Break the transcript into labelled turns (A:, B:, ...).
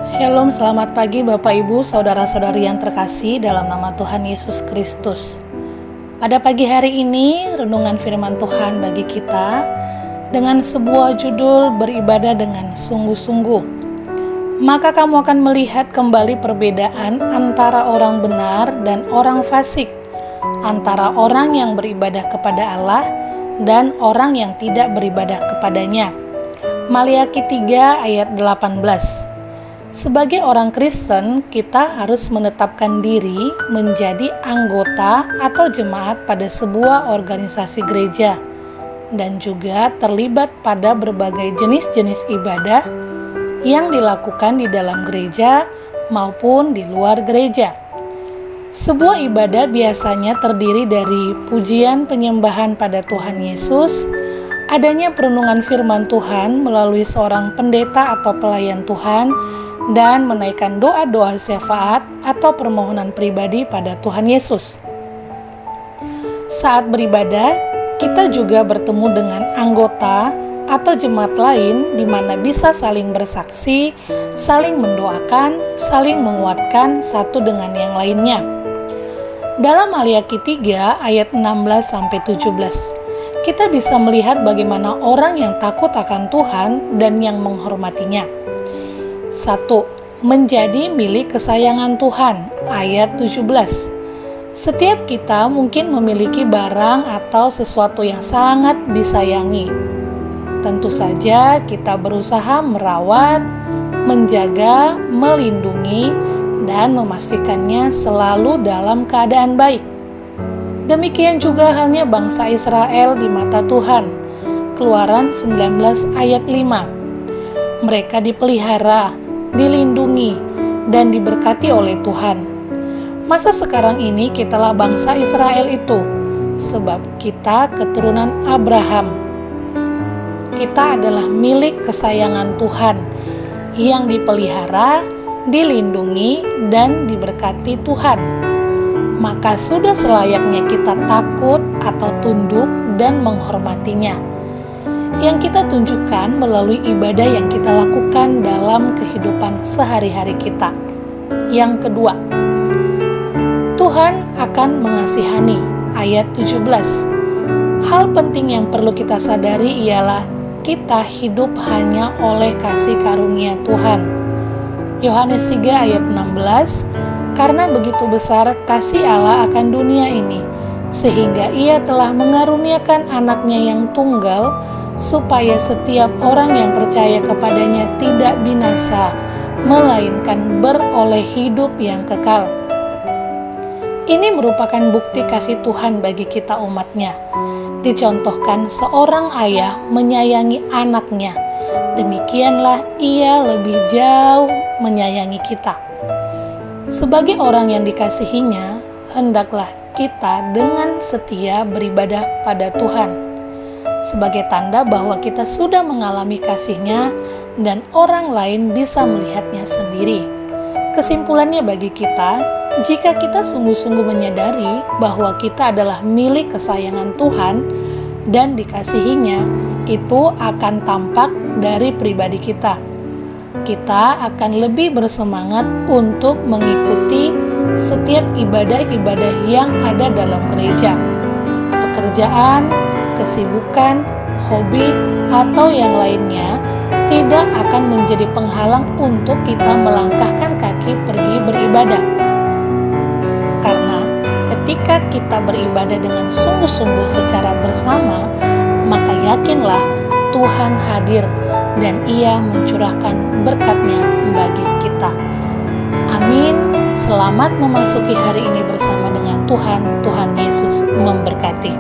A: Shalom, selamat pagi Bapak Ibu, Saudara-saudari yang terkasih dalam nama Tuhan Yesus Kristus. Pada pagi hari ini, renungan firman Tuhan bagi kita dengan sebuah judul beribadah dengan sungguh-sungguh. Maka kamu akan melihat kembali perbedaan antara orang benar dan orang fasik, antara orang yang beribadah kepada Allah dan orang yang tidak beribadah kepadanya. Maliaki 3 ayat 18. Sebagai orang Kristen, kita harus menetapkan diri menjadi anggota atau jemaat pada sebuah organisasi gereja dan juga terlibat pada berbagai jenis-jenis ibadah yang dilakukan di dalam gereja maupun di luar gereja. Sebuah ibadah biasanya terdiri dari pujian penyembahan pada Tuhan Yesus, adanya perenungan firman Tuhan melalui seorang pendeta atau pelayan Tuhan, dan menaikkan doa-doa syafaat atau permohonan pribadi pada Tuhan Yesus. Saat beribadah, kita juga bertemu dengan anggota atau jemaat lain di mana bisa saling bersaksi, saling mendoakan, saling menguatkan satu dengan yang lainnya. Dalam Maliaki 3 ayat 16-17, kita bisa melihat bagaimana orang yang takut akan Tuhan dan yang menghormatinya. 1. Menjadi milik kesayangan Tuhan, ayat 17. Setiap kita mungkin memiliki barang atau sesuatu yang sangat disayangi. Tentu saja kita berusaha merawat, menjaga, melindungi, dan memastikannya selalu dalam keadaan baik. Demikian juga halnya bangsa Israel di mata Tuhan. Keluaran 19 ayat 5. Mereka dipelihara, dilindungi, dan diberkati oleh Tuhan. Masa sekarang ini kitalah bangsa Israel itu, sebab kita keturunan Abraham. Kita adalah milik kesayangan Tuhan, yang dipelihara, dilindungi, dan diberkati Tuhan. Maka sudah selayaknya kita takut atau tunduk dan menghormatinya, yang kita tunjukkan melalui ibadah yang kita lakukan dalam kehidupan sehari-hari kita. Yang kedua, Tuhan akan mengasihani, ayat 17. Hal penting yang perlu kita sadari ialah kita hidup hanya oleh kasih karunia Tuhan. Yohanes 3 ayat 16, karena begitu besar kasih Allah akan dunia ini, sehingga Ia telah mengaruniakan anaknya yang tunggal, supaya setiap orang yang percaya kepadanya tidak binasa, melainkan beroleh hidup yang kekal. Ini merupakan bukti kasih Tuhan bagi kita umatnya. Dicontohkan seorang ayah menyayangi anaknya, demikianlah Ia lebih jauh menyayangi kita. Sebagai orang yang dikasihinya, hendaklah kita dengan setia beribadah pada Tuhan, sebagai tanda bahwa kita sudah mengalami kasih-Nya dan orang lain bisa melihatnya sendiri. Kesimpulannya bagi kita, jika kita sungguh-sungguh menyadari bahwa kita adalah milik kesayangan Tuhan dan dikasihi-Nya, itu akan tampak dari pribadi kita. Kita akan lebih bersemangat untuk mengikuti setiap ibadah-ibadah yang ada dalam gereja. Pekerjaan, kesibukan, hobi, atau yang lainnya tidak akan menjadi penghalang untuk kita melangkahkan kaki pergi beribadah. Karena ketika kita beribadah dengan sungguh-sungguh secara bersama, maka yakinlah Tuhan hadir dan Ia mencurahkan berkat-Nya bagi kita. Amin. Selamat memasuki hari ini bersama dengan Tuhan. Tuhan Yesus memberkati.